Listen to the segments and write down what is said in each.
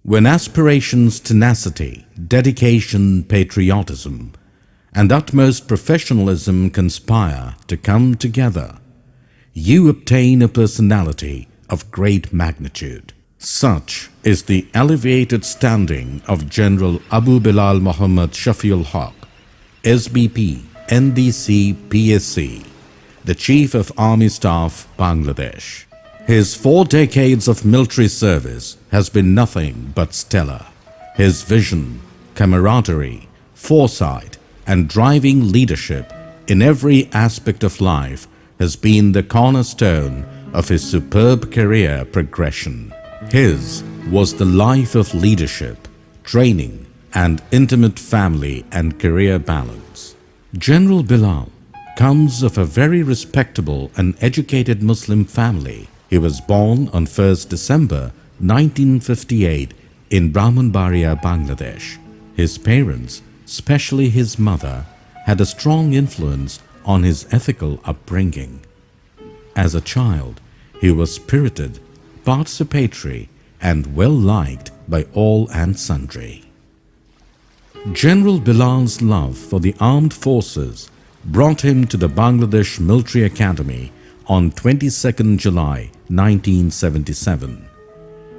When aspirations, tenacity, dedication, patriotism, and utmost professionalism conspire to come together, you obtain a personality of great magnitude. Such is the elevated standing of General Abu Bilal Muhammad Shafiul Haq, SBP, NDC, PSC, the Chief of Army Staff, Bangladesh. His 4 decades of military service has been nothing but stellar. His vision, camaraderie, foresight, and driving leadership in every aspect of life has been the cornerstone of his superb career progression. His was the life of leadership, training, and intimate family and career balance. General Bilal comes of a very respectable and educated Muslim family. He was born on 1st December 1958 in Brahmanbaria, Bangladesh. His parents, especially his mother, had a strong influence on his ethical upbringing. As a child, he was spirited, participatory, and well-liked by all and sundry. General Bilal's love for the armed forces brought him to the Bangladesh Military Academy on 22nd July 1977.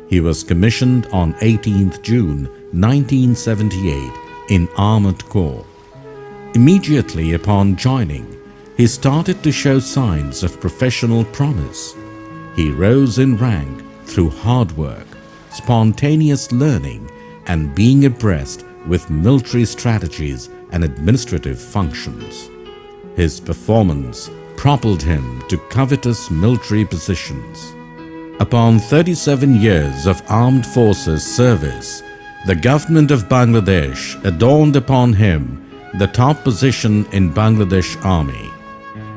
He was commissioned on 18th June 1978 in Armored Corps. Immediately upon joining, he started to show signs of professional promise. He rose in rank through hard work, spontaneous learning, and being abreast with military strategies and administrative functions. His performance propelled him to covetous military positions. Upon 37 years of armed forces service, the government of Bangladesh adorned upon him the top position in Bangladesh Army.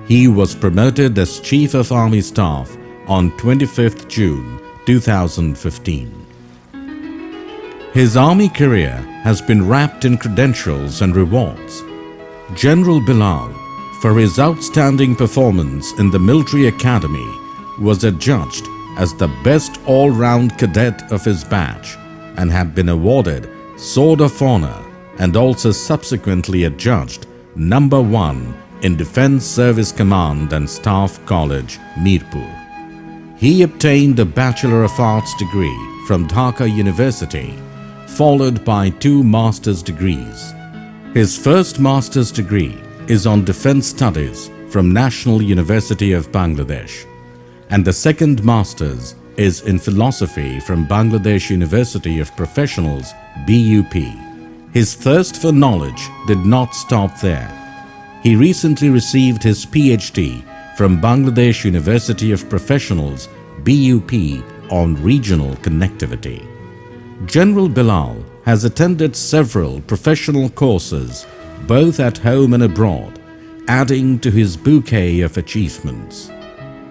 He was promoted as Chief of Army Staff on 25th June 2015. His army career has been wrapped in credentials and rewards. General Bilal, for his outstanding performance in the military academy, was adjudged as the best all-round cadet of his batch and had been awarded Sword of Honor and also subsequently adjudged number 1 in Defence Service Command and Staff College, Mirpur. He obtained a Bachelor of Arts degree from Dhaka University, followed by 2 master's degrees. His first master's degree is on Defence Studies from National University of Bangladesh, and the second master's is in Philosophy from Bangladesh University of Professionals, BUP. His thirst for knowledge did not stop there. He recently received his PhD from Bangladesh University of Professionals, BUP, on regional connectivity. General Bilal has attended several professional courses both at home and abroad, adding to his bouquet of achievements.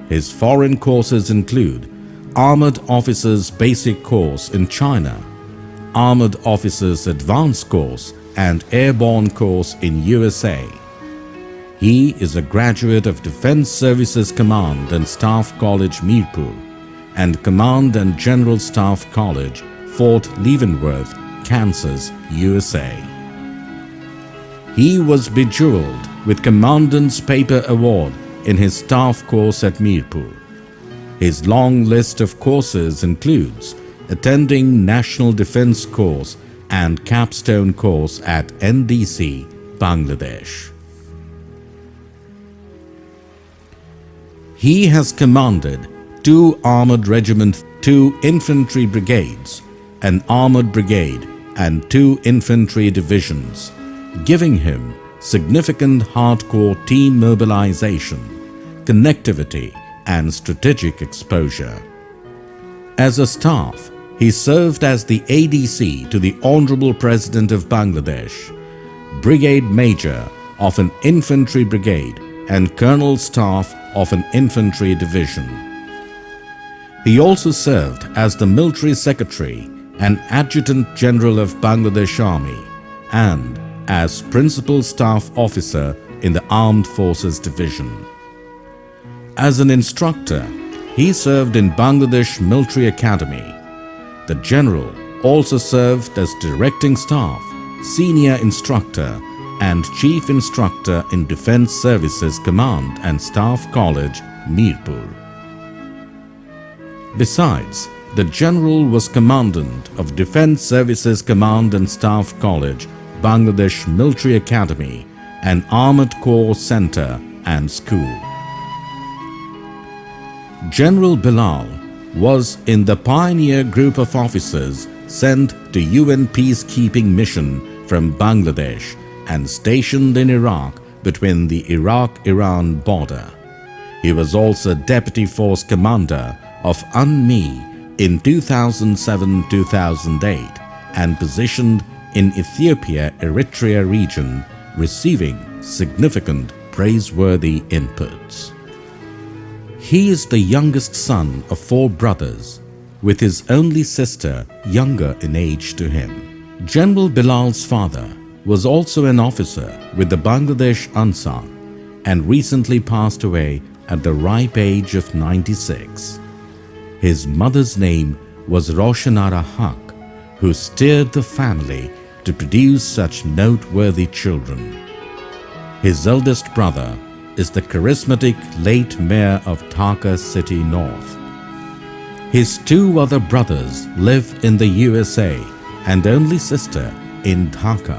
His foreign courses include Armored Officers Basic Course in China, Armored Officers Advanced Course and Airborne Course in USA. He is a graduate of Defence Services Command and Staff College, Mirpur, and Command and General Staff College, Fort Leavenworth, Kansas, USA. He was bejeweled with Commandant's Paper Award in his staff course at Mirpur. His long list of courses includes attending National Defence Course and Capstone Course at NDC, Bangladesh. He has commanded 2 Armoured Regiment, 2 Infantry Brigades, an Armoured Brigade and 2 Infantry Divisions, giving him significant hardcore team mobilization, connectivity and strategic exposure. As a staff, he served as the ADC to the Honorable President of Bangladesh, Brigade Major of an Infantry Brigade and Colonel Staff of an Infantry Division. He also served as the Military Secretary and Adjutant General of Bangladesh Army and as Principal Staff Officer in the Armed Forces Division. As an instructor, he served in Bangladesh Military Academy. The General also served as directing staff, senior instructor, and chief instructor in Defence Services Command and Staff College, Mirpur. Besides, the General was Commandant of Defence Services Command and Staff College, Bangladesh Military Academy, an Armoured Corps Centre and School. General Bilal was in the pioneer group of officers sent to UN peacekeeping mission from Bangladesh and stationed in Iraq between the Iraq-Iran border. He was also Deputy Force Commander of UNMI in 2007-2008 and positioned in Ethiopia-Eritrea region, receiving significant praiseworthy inputs. He is the youngest son of 4 brothers, with his only sister younger in age to him. General Bilal's father was also an officer with the Bangladesh Ansar and recently passed away at the ripe age of 96. His mother's name was Roshanara Haq, who steered the family to produce such noteworthy children. His eldest brother is the charismatic late mayor of Dhaka City North. His 2 other brothers live in the USA and only sister in Dhaka.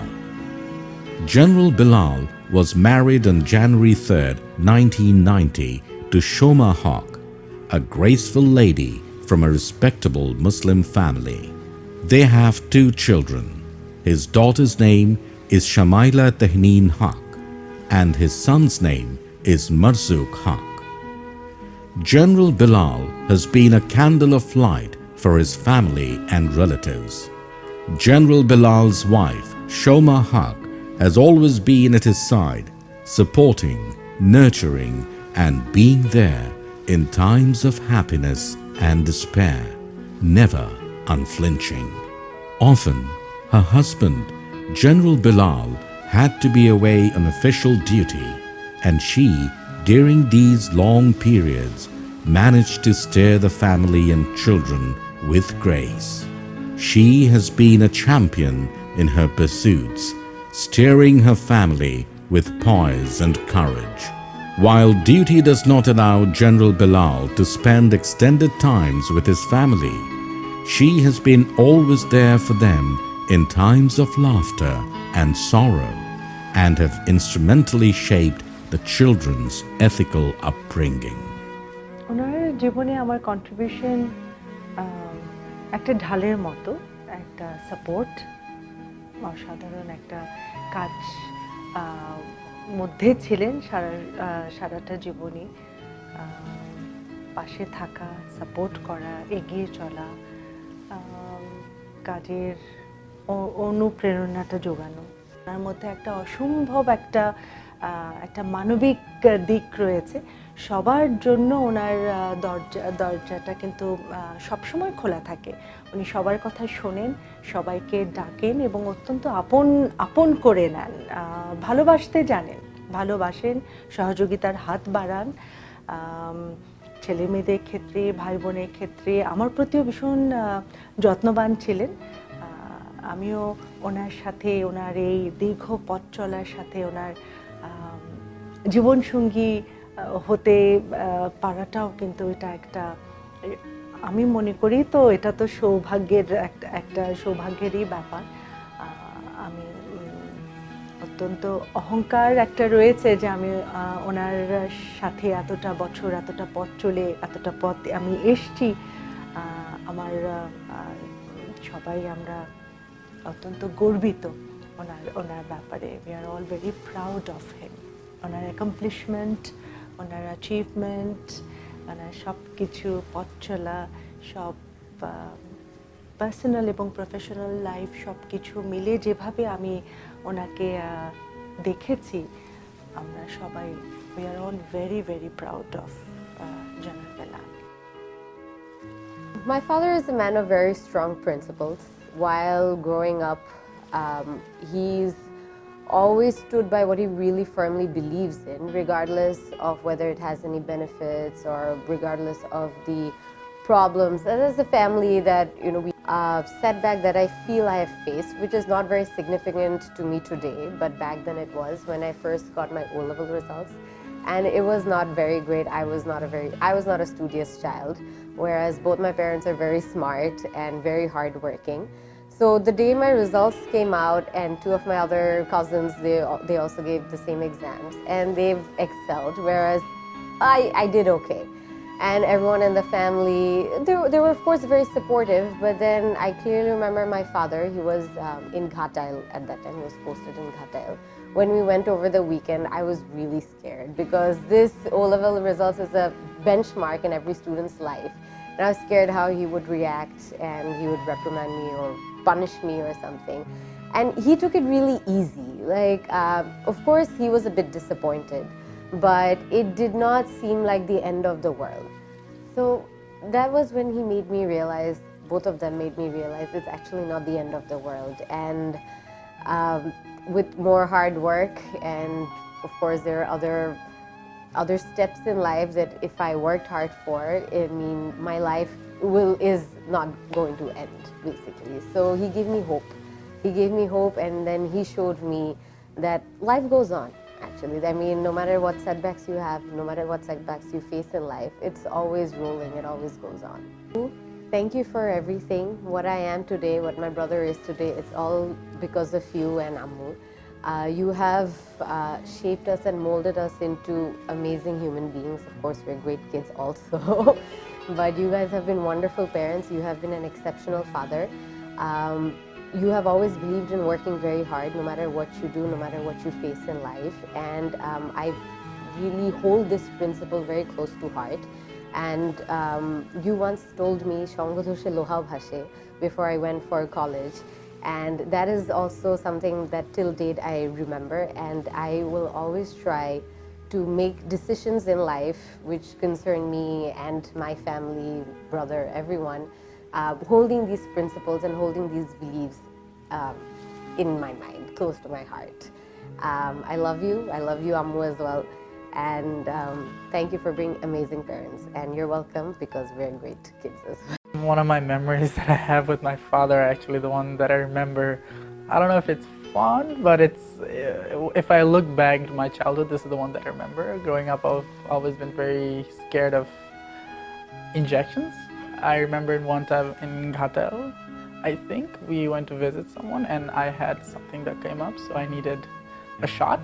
General Bilal was married on January 3, 1990 to Shoma Haq, a graceful lady from a respectable Muslim family. They have 2 children. His daughter's name is Shamaila Tehneen Haq and his son's name is Marzouk Haq. General Bilal has been a candle of light for his family and relatives. General Bilal's wife, Shoma Haq, has always been at his side, supporting, nurturing, and being there in times of happiness and despair, never unflinching. Often, her husband, General Bilal, had to be away on official duty, and she, during these long periods, managed to steer the family and children with grace. She has been a champion in her pursuits, steering her family with poise and courage. While duty does not allow General Bilal to spend extended times with his family, she has been always there for them in times of laughter and sorrow, and have instrumentally shaped the children's ethical upbringing. ওনার জীবনে আমার contribution একটা ঢালের মতো, একটা support, অসাধারণ একটা কাজ মধ্যে ছিলেন সারাটা জীবনই, পাশে থাকা, সাপোর্ট করা, এগিয়ে চলা, কাজের অনুপ্রেরণাটা জোগানো। তার মধ্যে একটা অসম্ভব একটা মানবিক দিক রয়েছে। সবার জন্য ওনার দরজাটা কিন্তু সবসময় খোলা থাকে। উনি সবার কথা শোনেন, সবাইকে ডাকেন এবং অত্যন্ত আপন করে নেন, ভালোবাসতে জানেন, ভালোবাসেন, সহযোগিতার হাত বাড়ান। ছেলে মেয়েদের ক্ষেত্রে, ভাই বোনের ক্ষেত্রে আমার প্রতিও ভীষণ যত্নবান ছিলেন। আমিও ওনার সাথে, ওনার এই দীর্ঘ পথ চলার সাথে ওনার জীবনসঙ্গী হতে পারাটাও কিন্তু এটা একটা, আমি মনে করি তো এটা তো সৌভাগ্যের একটা সৌভাগ্যেরই ব্যাপার। আমি অত্যন্ত অহংকার একটা রয়েছে যে আমি ওনার সাথে এতটা বছর, এতটা পথ চলে, এতটা পথ আমি এসছি। আমার সবাই আমরা অত্যন্ত গর্বিত ওনার ব্যাপারে। We are all very proud of him. ওনার অ্যাকমপ্লিশমেন্ট, ওনার অ্যাচিভমেন্ট, ওনার সব কিছু, পথ চলা, সব পার্সোনাল এবং প্রফেশনাল লাইফ সব কিছু মিলে যেভাবে আমি ওনাকে দেখেছি, আমরা সবাই we are all very very proud of general Belal. My father is a man of very strong principles. While growing up, he's always stood by what he really firmly believes in, regardless of whether it has any benefits or regardless of the problems. As a family that, we setback that I feel I have faced, which is not very significant to me today, but back then it was when I first got my O-level results, and it was not very great. I was not a studious child, whereas both my parents are very smart and very hardworking. So the day my results came out, and two of my other cousins, they also gave the same exams, and they've excelled, whereas I did okay. And everyone in the family, they were of course very supportive, but then I clearly remember my father, he was in Ghatail at that time, he was posted in Ghatail. When we went over the weekend, I was really scared because this O-level results is a benchmark in every student's life. And I was scared how he would react, and he would reprimand me or punish me or something. And he took it really easy. Like, of course, he was a bit disappointed, but it did not seem like the end of the world. So that was when he made me realize, both of them made me realize it's actually not the end of the world. And with more hard work, and of course there are other steps in life that if I worked hard for, I mean, my life is not going to end, basically. So he gave me hope. He gave me hope, and then he showed me that life goes on. Actually, I mean, no matter what setbacks you have, no matter what setbacks you face in life, it's always rolling, it always goes on. Thank you for everything. What I am today, what my brother is today, it's all because of you and Ammu. You have shaped us and molded us into amazing human beings. Of course, we're great kids also. But you guys have been wonderful parents. You have been an exceptional father. You have always believed in working very hard, no matter what you do, no matter what you face in life. And I really hold this principle very close to heart. And you once told me, "Shongodoshe loha bhashe," before I went for college. And that is also something that till date I remember. And I will always try to make decisions in life which concern me and my family, brother, everyone, holding these principles and holding these beliefs in my mind, close to my heart. I love you, Ammu, as well. And thank you for being amazing parents. And you're welcome, because we're great kids as well. One of my memories that I have with my father, actually the one that I remember, I don't know if it's fond, but it's, if I look back to my childhood, this is the one that I remember. Growing up, I've always been very scared of injections. I remember one time in Ghatail, I think we went to visit someone, and I had something that came up, so I needed a shot.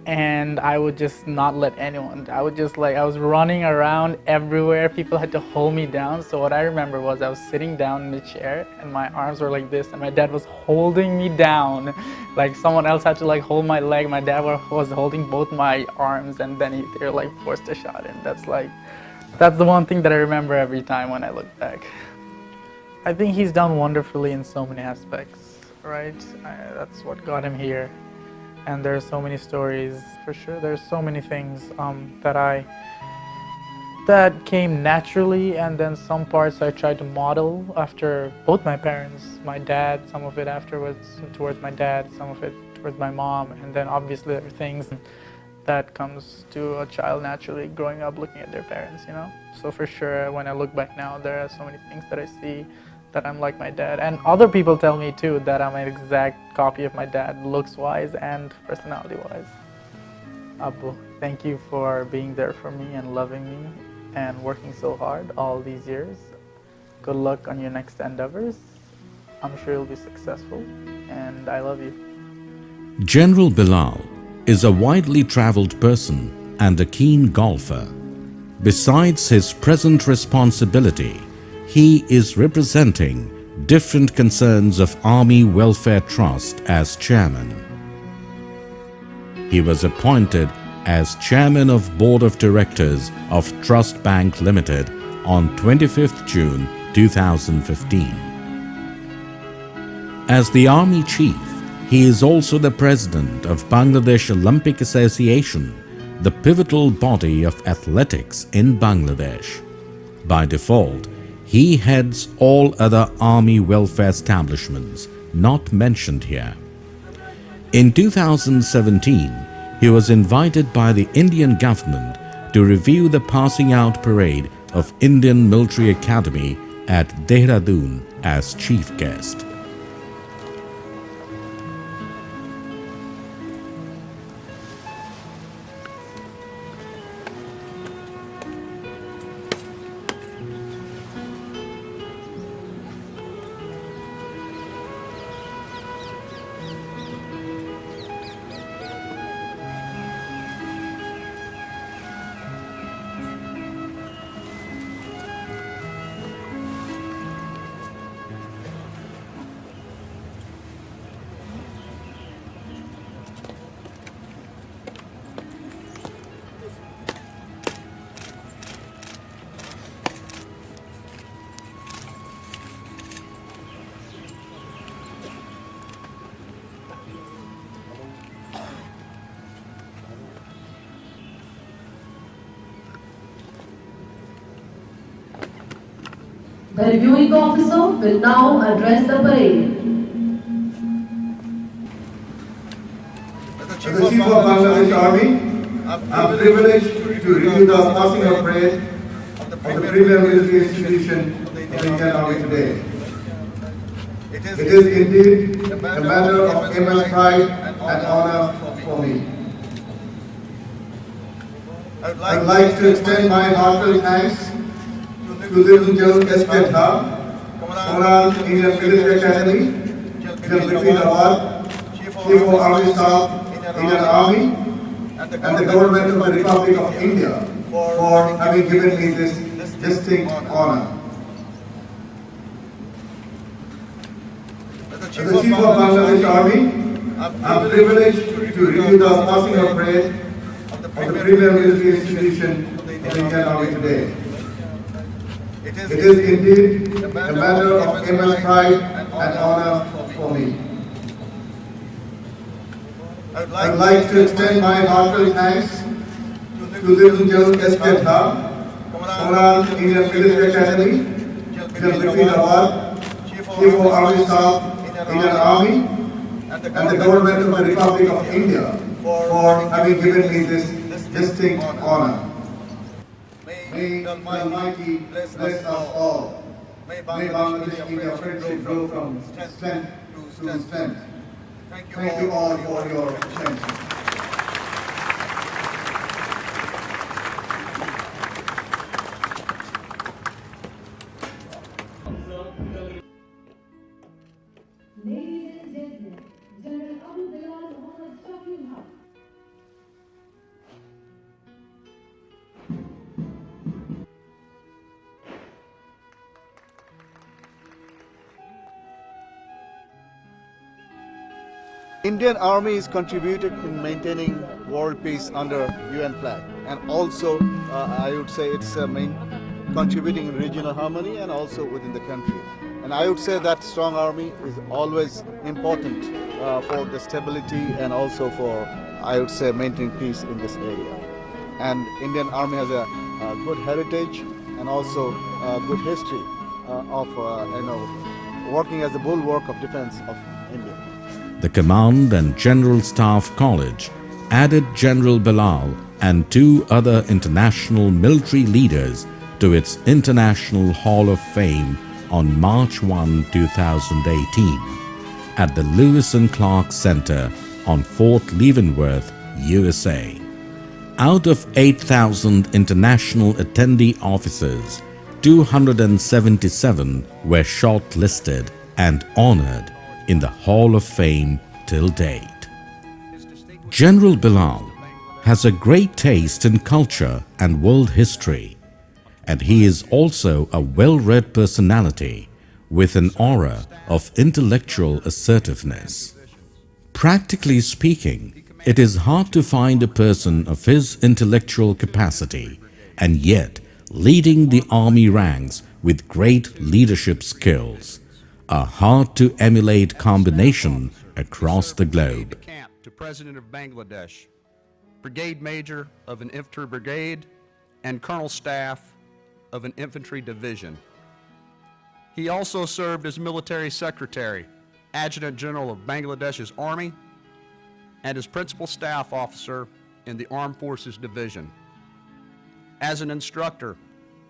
And I would just not let anyone. I was running around everywhere. People had to hold me down. So what I remember was I was sitting down in the chair, and my arms were like this, and my dad was holding me down. Like someone else had to like hold my leg. My dad was holding both my arms, and then they like forced a shot in. That's the one thing that I remember every time when I look back. I think he's done wonderfully in so many aspects, right? That's what got him here. And there's so many stories, for sure. There's so many things that came naturally, and then some parts I tried to model after both my parents, my dad, some of it afterwards towards my dad, some of it towards my mom, and then obviously there are things that comes to a child naturally growing up looking at their parents, you know? So for sure, when I look back now, there are so many things that I see that I'm like my dad. And other people tell me too that I'm an exact copy of my dad, looks-wise and personality-wise. Abu, thank you for being there for me and loving me and working so hard all these years. Good luck on your next endeavors. I'm sure you'll be successful, and I love you. General Bilal is a widely traveled person and a keen golfer. Besides his present responsibility, he is representing different concerns of Army Welfare Trust as chairman. He was appointed as chairman of Board of Directors of Trust Bank Limited on 25th June 2015. As the Army Chief, he is also the president of Bangladesh Olympic Association, the pivotal body of athletics in Bangladesh. By default, he heads all other Army welfare establishments not mentioned here. In 2017, he was invited by the Indian government to review the passing out parade of Indian Military Academy at Dehradun as chief guest. The reviewing officer will now address the parade. As the Chief of Bangladesh Army, I am privileged to review the passing of parade of the premier military institution of the Indian Army today. It is indeed a matter of immense pride and honor for me. I would like to extend my heartfelt thanks to Lieutenant General S. Commandant Indian Military Academy, General Bipin Rawat, Chief of Army Staff, Indian Army, and the Government of the Republic of India for having given me this distinct honor. As the Chief of Bangladesh Army, I am privileged to review the passing of parade of the premier military institution of the Indian Army today. It is indeed a matter of immense pride and honor for me. I would like to extend my heartfelt thanks to Lieutenant General S. Commandant Indian Military Academy, General Bipin Rawat, Chief of Army Staff, Indian Army, and the Government of the Republic of India for having given me this distinct honor. May the Almighty bless us all. May Bangladesh-India friendship grow from strength to strength. Thank you all for your attention. Ladies and gentlemen, General Abu Bilal Muhammad Shakil Haq. Indian Army is contributed in maintaining world peace under UN flag, and also I would say it's contributing in regional harmony and also within the country. And I would say that strong army is always important for the stability and also for, I would say, maintaining peace in this area. And Indian Army has a good heritage and also a good history of working as a bulwark of defense of India. The Command and General Staff College added General Bilal and 2 other international military leaders to its International Hall of Fame on March 1, 2018 at the Lewis and Clark Center on Fort Leavenworth, USA. Out of 8,000 international attendee officers, 277 were shortlisted and honored in the Hall of Fame till date. General Bilal has a great taste in culture and world history, and he is also a well-read personality with an aura of intellectual assertiveness. Practically speaking, it is hard to find a person of his intellectual capacity and yet leading the army ranks with great leadership skills, a hard-to-emulate combination across the globe. Camp to President of Bangladesh, Brigade Major of an Infantry Brigade, and Colonel Staff of an Infantry Division. He also served as Military Secretary, Adjutant General of Bangladesh's Army, and as Principal Staff Officer in the Armed Forces Division. As an instructor,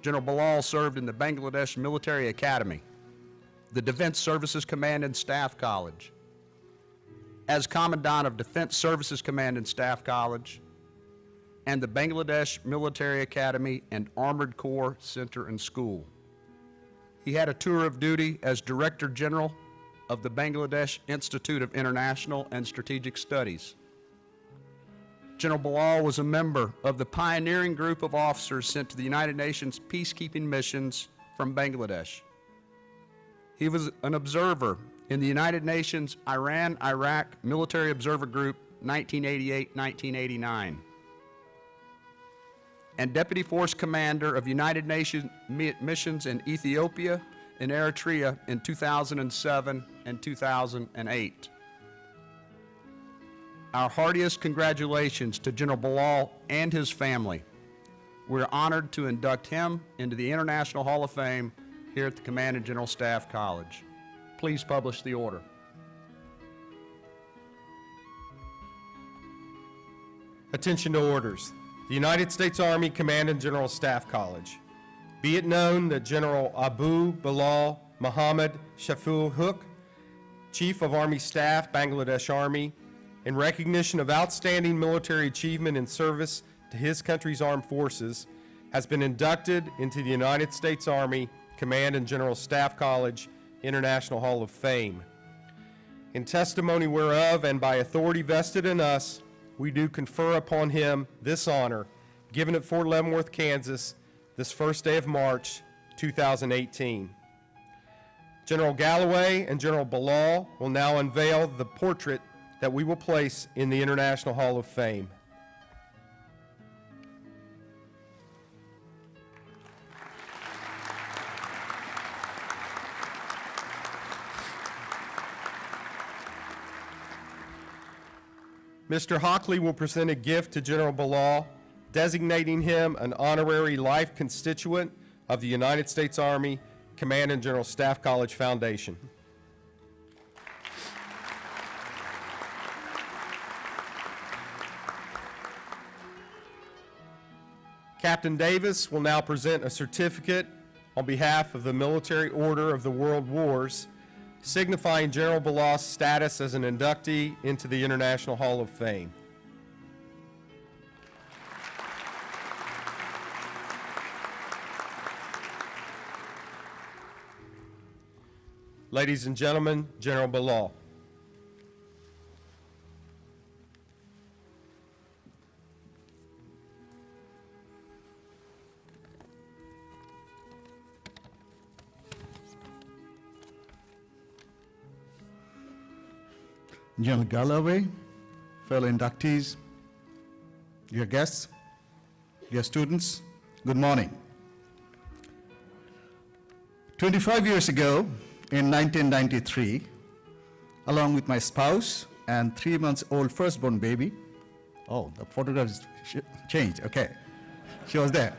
General Bilal served in the Bangladesh Military Academy, the Defense Services Command and Staff College. As Commandant of Defense Services Command and Staff College, and the Bangladesh Military Academy and Armored Corps Center and School. He had a tour of duty as Director General of the Bangladesh Institute of International and Strategic Studies. General Bilal was a member of the pioneering group of officers sent to the United Nations peacekeeping missions from Bangladesh. He was an observer in the United Nations Iran-Iraq Military Observer Group 1988-1989, and Deputy Force Commander of United Nations missions in Ethiopia and Eritrea in 2007 and 2008. Our heartiest congratulations to General Bilal and his family. We're honored to induct him into the International Hall of Fame here at the Command and General Staff College. Please publish the order. Attention to orders. The United States Army Command and General Staff College. Be it known that General Abu Bilal Muhammad Shaful Huk, Chief of Army Staff, Bangladesh Army, in recognition of outstanding military achievement and service to his country's armed forces, has been inducted into the United States Army Command and General Staff College International Hall of Fame. In testimony whereof and by authority vested in us, we do confer upon him this honor, given at Fort Leavenworth, Kansas, this first day of March, 2018. General Galloway and General Bilal will now unveil the portrait that we will place in the International Hall of Fame. Mr. Hockley will present a gift to General Bilal, designating him an honorary life constituent of the United States Army Command and General Staff College Foundation. Captain Davis will now present a certificate on behalf of the Military Order of the World Wars, signifying General Bilal's status as an inductee into the International Hall of Fame. Ladies and gentlemen, General Bilal. General Galloway, fellow inductees, dear guests, dear students, good morning. 25 years ago, in 1993, along with my spouse and 3-month-old firstborn baby, oh, the photograph is changed, okay, she was there.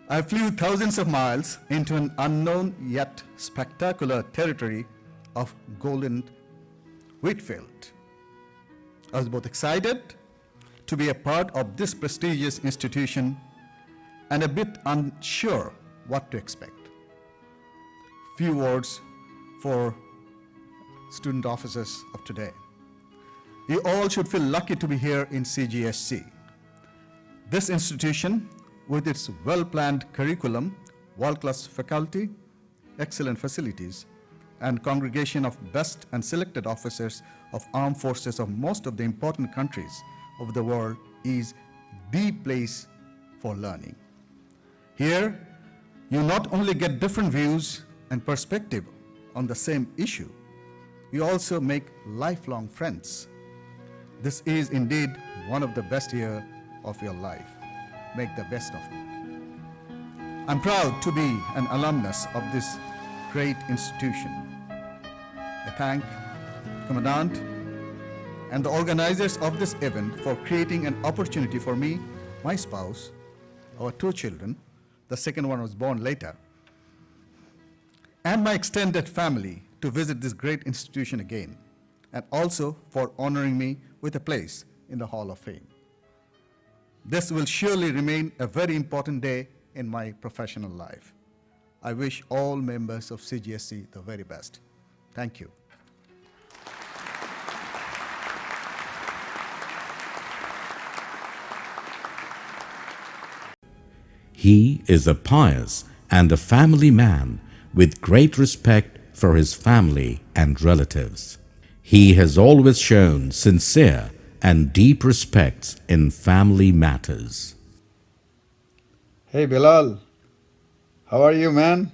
I flew thousands of miles into an unknown yet spectacular territory of golden Wheatfield. I was both excited to be a part of this prestigious institution and a bit unsure what to expect. Few words for student officers of today. You all should feel lucky to be here in CGSC. This institution, with its well-planned curriculum, world-class faculty, excellent facilities, and congregation of best and selected officers of armed forces of most of the important countries of the world, is the place for learning. Here, you not only get different views and perspective on the same issue, you also make lifelong friends. This is indeed one of the best years of your life. Make the best of it. I'm proud to be an alumnus of this great institution. I thank Commandant and the organizers of this event for creating an opportunity for me, my spouse, our 2 children, the second one was born later, and my extended family to visit this great institution again, and also for honoring me with a place in the Hall of Fame. This will surely remain a very important day in my professional life. I wish all members of CGSC the very best. Thank you. He is a pious and a family man with great respect for his family and relatives. He has always shown sincere and deep respects in family matters. Hey Bilal, how are you, man?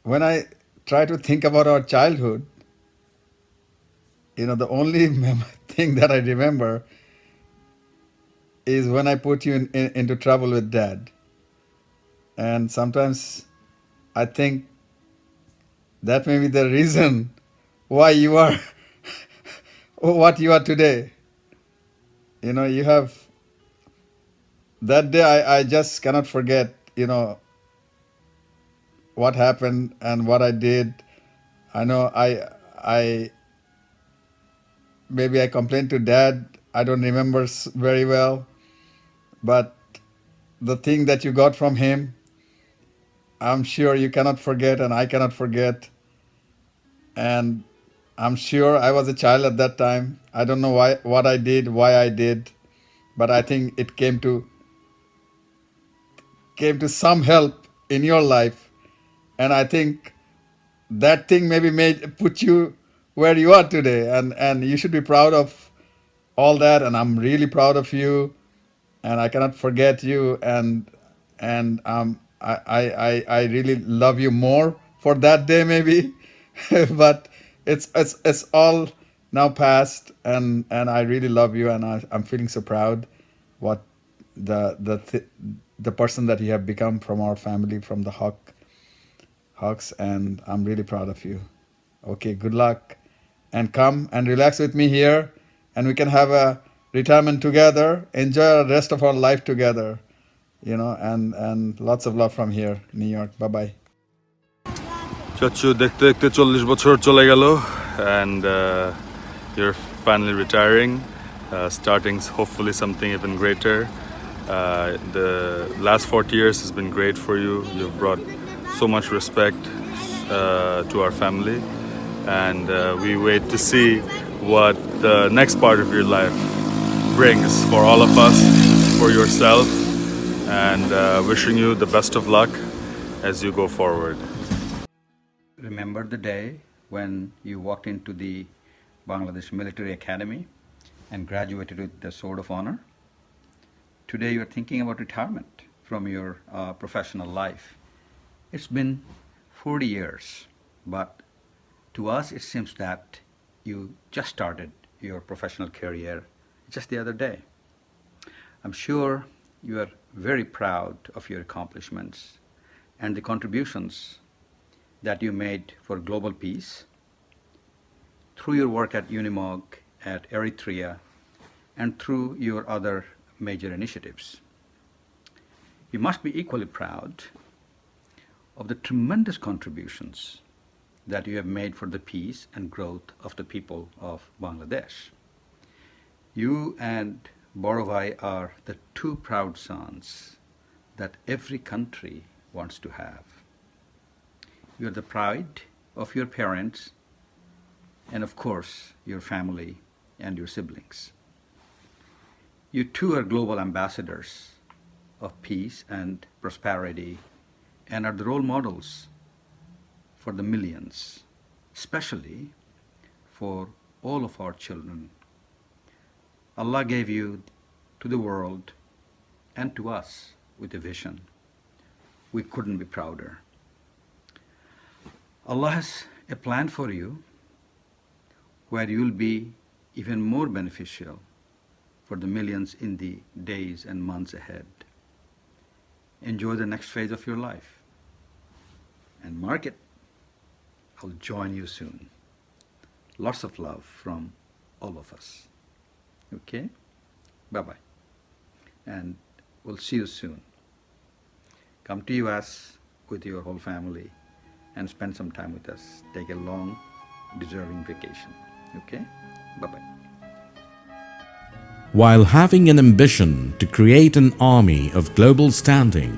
When I try to think about our childhood, the only thing that I remember is when I put you into trouble with dad. And sometimes I think that may be the reason why you are what you are today. You have that day, I just cannot forget, what happened and what I did. I know I maybe I complained to dad. I don't remember very well, but the thing that you got from him, I'm sure you cannot forget, and I cannot forget. And I'm sure I was a child at that time. I don't know what I did, why I did, but I think it came to some help in your life, and I think that thing maybe put you where you are today, and you should be proud of all that. And I'm really proud of you, and I cannot forget you, and I really love you more for that day maybe, but it's all now past, and I really love you, and I'm feeling so proud what the person that you have become from our family, from the Hawks, and I'm really proud of you. Okay, good luck, and come and relax with me here, and we can have a retirement together, enjoy the rest of our life together, and lots of love from here, New York. Bye bye. চাচু দেখতে দেখতে 40 বছর চলে গেল, and you're finally retiring, starting hopefully something even greater. The last 40 years has been great for you. You've brought so much respect to our family, and we wait to see what the next part of your life brings for all of us, for yourself, and wishing you the best of luck as you go forward. Remember the day when you walked into the Bangladesh Military Academy and graduated with the Sword of Honor? Today you're thinking about retirement from your professional life. It's been 40 years, but to us it seems that you just started your professional career just the other day. I'm sure you are very proud of your accomplishments and the contributions that you made for global peace through your work at UNIMOG, at Eritrea, and through your other major initiatives. You must be equally proud of the tremendous contributions that you have made for the peace and growth of the people of Bangladesh. You and Borovai are the two proud sons that every country wants to have. You are the pride of your parents and, of course, your family and your siblings. You too are global ambassadors of peace and prosperity and are the role models for the millions, especially for all of our children. Allah gave you to the world and to us with a vision. We couldn't be prouder. Allah has a plan for you where you'll be even more beneficial for the millions in the days and months ahead. Enjoy the next phase of your life. And mark it, I'll join you soon. Lots of love from all of us. Okay? Bye-bye. And we'll see you soon. Come to US with your whole family and spend some time with us. Take a long, deserving vacation. Okay? Bye-bye. While having an ambition to create an army of global standing,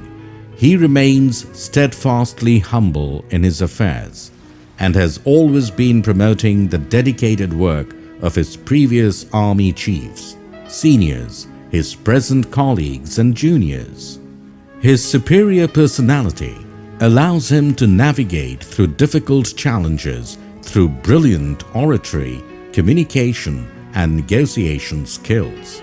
he remains steadfastly humble in his affairs and has always been promoting the dedicated work of his previous army chiefs, seniors, his present colleagues and juniors. His superior personality allows him to navigate through difficult challenges through brilliant oratory, communication, and negotiation skills.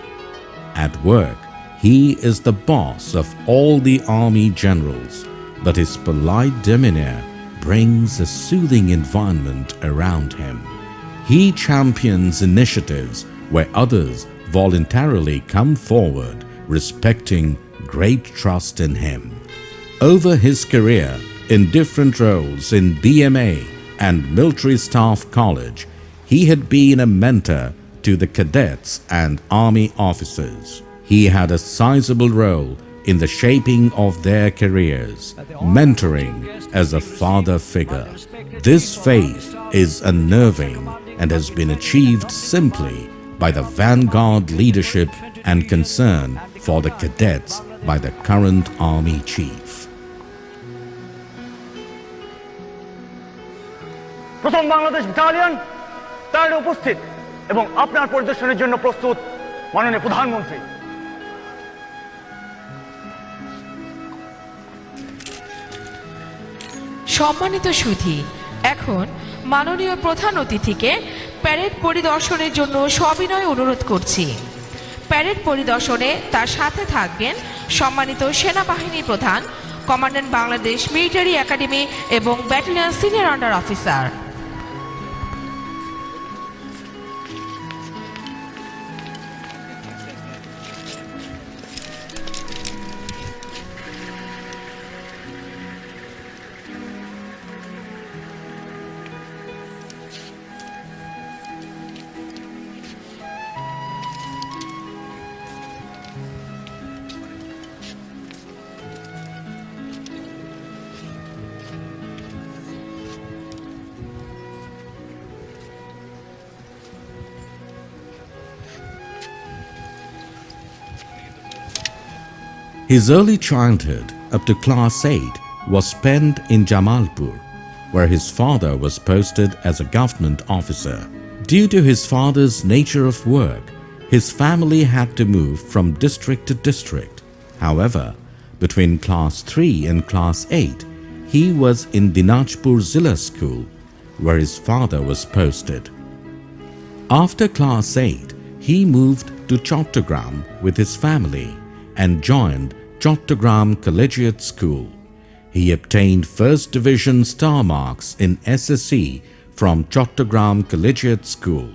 At work, he is the boss of all the army generals, but his polite demeanor brings a soothing environment around him. He champions initiatives where others voluntarily come forward, respecting great trust in him. Over his career in different roles in BMA and Military Staff College, he had been a mentor to the cadets and army officers. He had a sizable role in the shaping of their careers, mentoring as a father figure. This faith is unnerving and has been achieved simply by the vanguard leadership and concern for the cadets by the current army chief. প্রথম Bangladesh battalion তার উপস্থিত এবং আপনার পরিদর্শনের জন্য প্রস্তুত মাননীয় প্রধানমন্ত্রী। সম্মানিত সুধী, এখন মাননীয় প্রধান অতিথিকে প্যারেড পরিদর্শনের জন্য সবিনয় অনুরোধ করছি। প্যারেড পরিদর্শনে তার সাথে থাকবেন সম্মানিত সেনাবাহিনী প্রধান, কমান্ড্যান্ট বাংলাদেশ মিলিটারি একাডেমি এবং battalion senior under officer. His early childhood up to class 8 was spent in Jamalpur, where his father was posted as a government officer. Due to his father's nature of work, his family had to move from district to district. However, between class 3 and class 8, he was in Dinajpur Zilla School, where his father was posted. After class 8, he moved to Chattogram with his family and joined Chattogram Collegiate School. He obtained First Division star marks in SSC from Chattogram Collegiate School,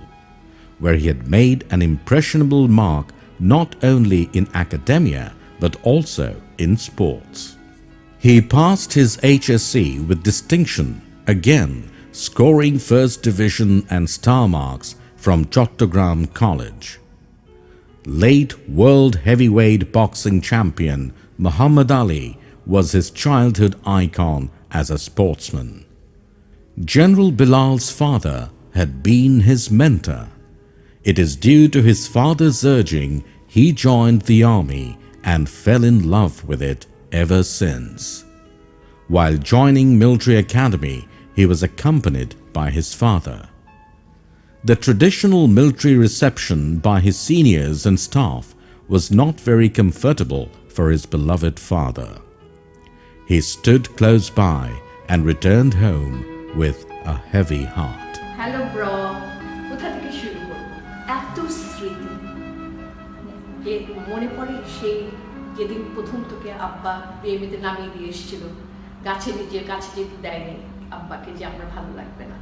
where he had made an impressionable mark not only in academia but also in sports. He passed his HSC with distinction, again scoring First Division and star marks from Chattogram College. Late world heavyweight boxing champion Muhammad Ali was his childhood icon as a sportsman. General Bilal's father had been his mentor. It is due to his father's urging he joined the army and fell in love with it ever since. While joining military academy, he was accompanied by his father. The traditional military reception by his seniors and staff was not very comfortable for his beloved father. He stood close by and returned home with a heavy heart. Hello bro, কোথা থেকে শুরু করব? এত স্মৃতি। মনে পড়ে সেই যেদিন প্রথম তোকে আব্বা বিএমএতে নামিয়ে দিয়ে এসেছিল, গাছে যেতে দেয়নি আব্বাকে, যে আমার ভালো লাগবে না।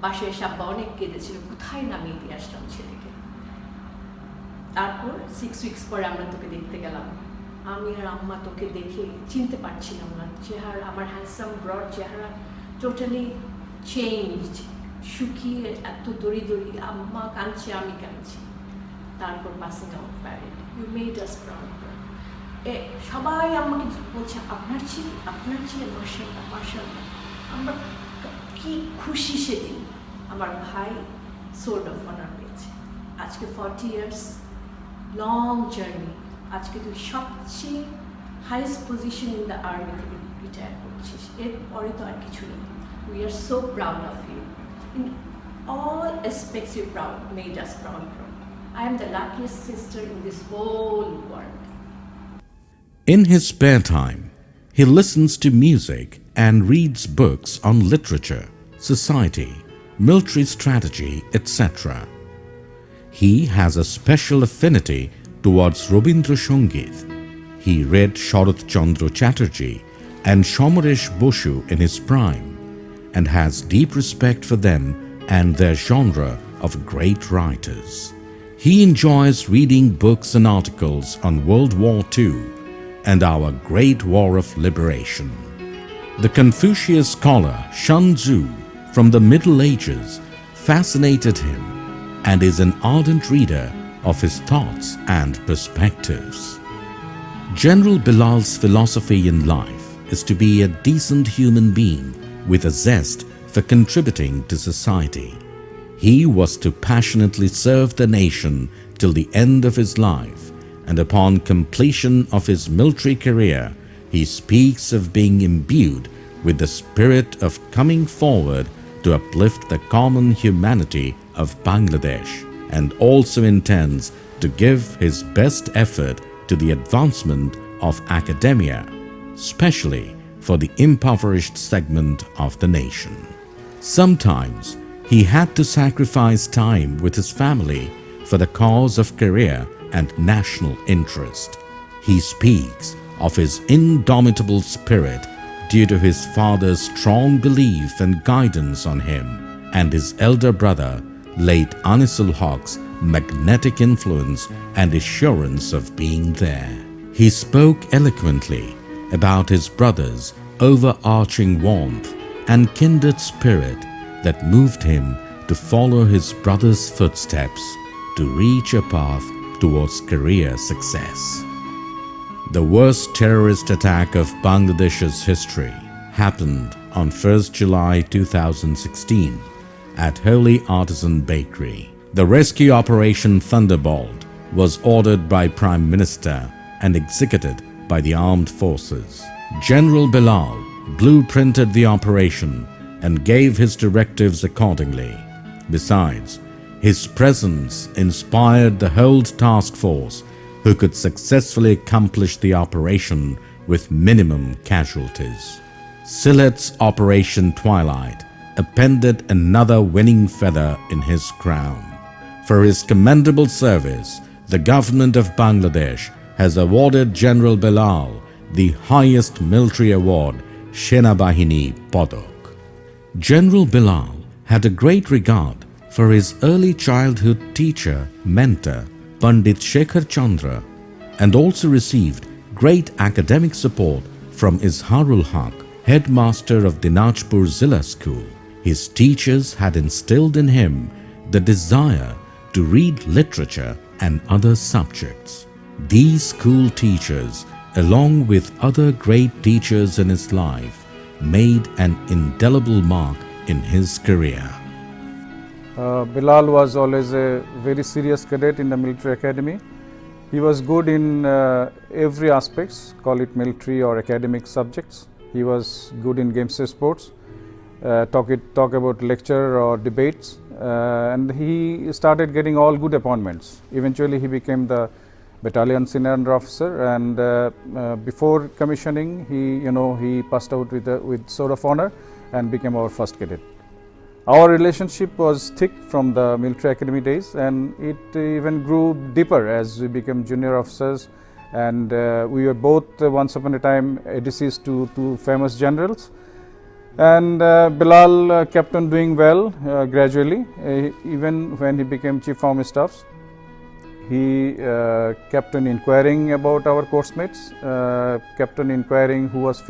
বাসায় এসে আব্বা অনেক কেঁদেছিল, কোথায় নামিয়ে দিয়ে আসলাম ছেলেকে। তারপর 6 উইকস পরে আমরা তোকে দেখতে গেলাম। আমি আর আম্মা তোকে দেখে চিনতে পারছিলাম না, চেহারা, আমার হ্যান্ডসাম ব্রড চেহারা টোটালি চেঞ্জড, শুকিয়ে এত দড়ি আম্মা কাঁদছে, আমি কাঁদছি। তারপর passing out parade, you made us proud. সবাই আমাকে বলছে আপনার ছেলে মাশাআল্লাহ মাশাআল্লাহ। আমরা কি খুশি সেদিন। আমার ভাই সোর্ড অফ অনার পেয়েছে। আজকে 40 ইয়ার্স লং জার্নি, আজকে তুই সবচেয়ে highest position in the army থেকে রিটায়ার করছিস, এরপরে তো আর কিছু নেই। We are so proud of you in all aspects. You made us proud. I am the luckiest sister in this whole world. In his spare time, he listens to music and reads books on literature, society, military strategy, etc. He has a special affinity towards Rabindra Sangeet. He read Sharath Chandra Chatterjee and Somaresh Boshu in his prime and has deep respect for them and their genre of great writers. He enjoys reading books and articles on World War II and our Great War of Liberation. The Confucius scholar Sun Tzu from the Middle Ages fascinated him and is an ardent reader of his thoughts and perspectives. General Bilal's philosophy in life is to be a decent human being with a zest for contributing to society. He was to passionately serve the nation till the end of his life, and upon completion of his military career, he speaks of being imbued with the spirit of coming forward to uplift the common humanity of Bangladesh, and also intends to give his best effort to the advancement of academia, especially for the impoverished segment of the nation. Sometimes he had to sacrifice time with his family for the cause of career and national interest. He speaks of his indomitable spirit due to his father's strong belief and guidance on him, and his elder brother, late Anisul Haq's magnetic influence and assurance of being there. He spoke eloquently about his brother's overarching warmth and kindred spirit that moved him to follow his brother's footsteps to reach a path towards career success. The worst terrorist attack of Bangladesh's history happened on 1st July 2016 at Holy Artisan Bakery. The rescue operation Thunderbolt was ordered by Prime Minister and executed by the armed forces. General Bilal blueprinted the operation and gave his directives accordingly. Besides, his presence inspired the whole task force, who could successfully accomplish the operation with minimum casualties. Sylhet's Operation Twilight appended another winning feather in his crown. For his commendable service, the government of Bangladesh has awarded General Bilal the highest military award, Sena Bahini Padak. General Bilal had a great regard for his early childhood teacher, mentor, Pandit Shekhar Chandra, and also received great academic support from Izharul Haq, headmaster of Dinajpur Zilla School. His teachers had instilled in him the desire to read literature and other subjects. These school teachers, along with other great teachers in his life, made an indelible mark in his career. Bilal was always a very serious cadet in the military academy. He was good in every aspects, call it military or academic subjects. He was good in games and sports, talk about lecture or debates, and he started getting all good appointments. Eventually he became the battalion senior under officer, and before commissioning he passed out with sword of honor and became our first cadet. Our relationship was thick from the military academy days, and it even grew deeper as we became junior officers, and we were both once upon a time ADCs to two famous generals. And Bilal kept on doing well gradually, even when he became chief army staff. He kept on inquiring about our course mates, kept on inquiring who was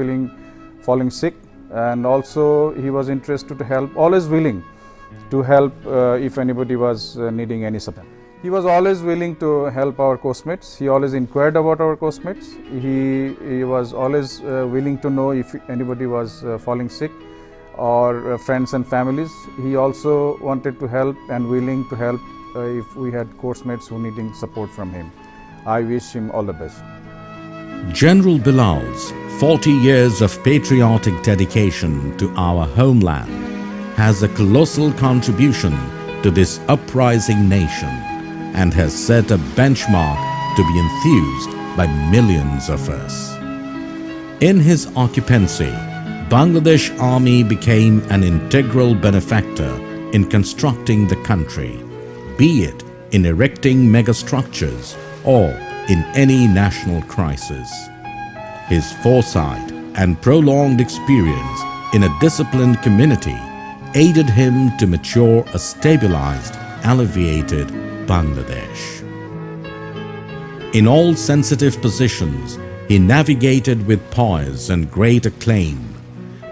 falling sick, and also he was interested to help, always willing to help if anybody was needing any support. He was always willing to help our course mates. He always inquired about our course mates. He was always willing to know if anybody was falling sick or friends and families. He also wanted to help and willing to help if we had course mates who needing support from him. I wish him all the best. General Bilal's 40 years of patriotic dedication to our homeland has a colossal contribution to this uprising nation and has set a benchmark to be enthused by millions of us. In his occupancy, Bangladesh Army became an integral benefactor in constructing the country, be it in erecting megastructures or in any national crisis. His foresight and prolonged experience in a disciplined community aided him to mature a stabilized, alleviated Bangladesh. In all sensitive positions, he navigated with poise and great acclaim.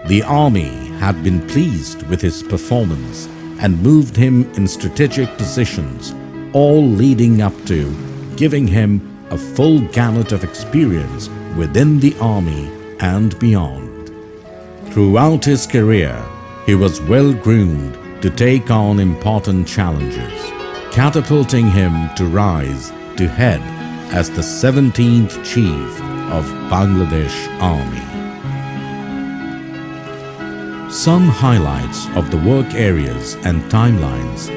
The army had been pleased with his performance and moved him in strategic positions, all leading up to giving him a full gamut of experience within the army and beyond. Throughout his career, he was well groomed to take on important challenges, catapulting him to rise to head as the 17th Chief of Bangladesh Army. Some highlights of the work areas and timelines.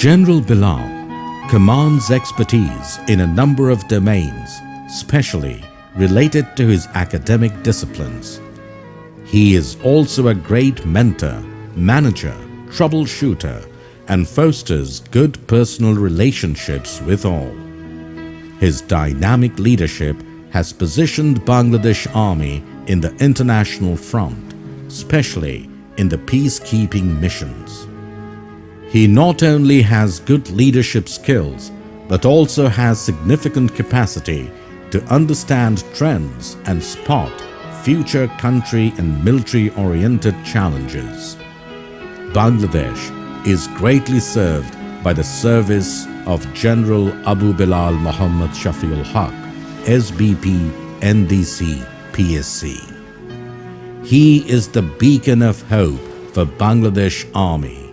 General Bilal commands expertise in a number of domains, especially related to his academic disciplines. He is also a great mentor, manager, troubleshooter, and fosters good personal relationships with all. His dynamic leadership has positioned Bangladesh Army in the international front, especially in the peacekeeping missions. He not only has good leadership skills, but also has significant capacity to understand trends and spot future country and military-oriented challenges. Bangladesh is greatly served by the service of General Abu Bilal Muhammad Shafiul Haq, SBP, NDC, PSC. He is the beacon of hope for Bangladesh Army,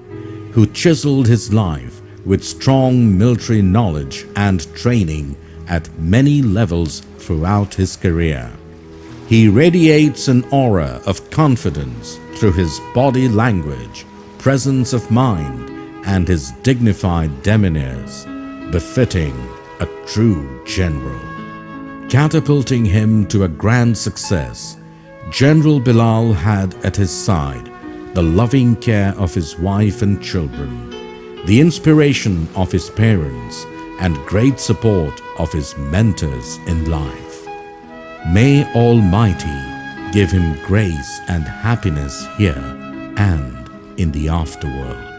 who chiseled his life with strong military knowledge and training at many levels throughout his career. He radiates an aura of confidence through his body language, presence of mind, and his dignified demeanors, befitting a true general. Catapulting him to a grand success, General Bilal had at his side the loving care of his wife and children, the inspiration of his parents, and great support of his mentors in life. May Almighty give him grace and happiness here and in the afterworld.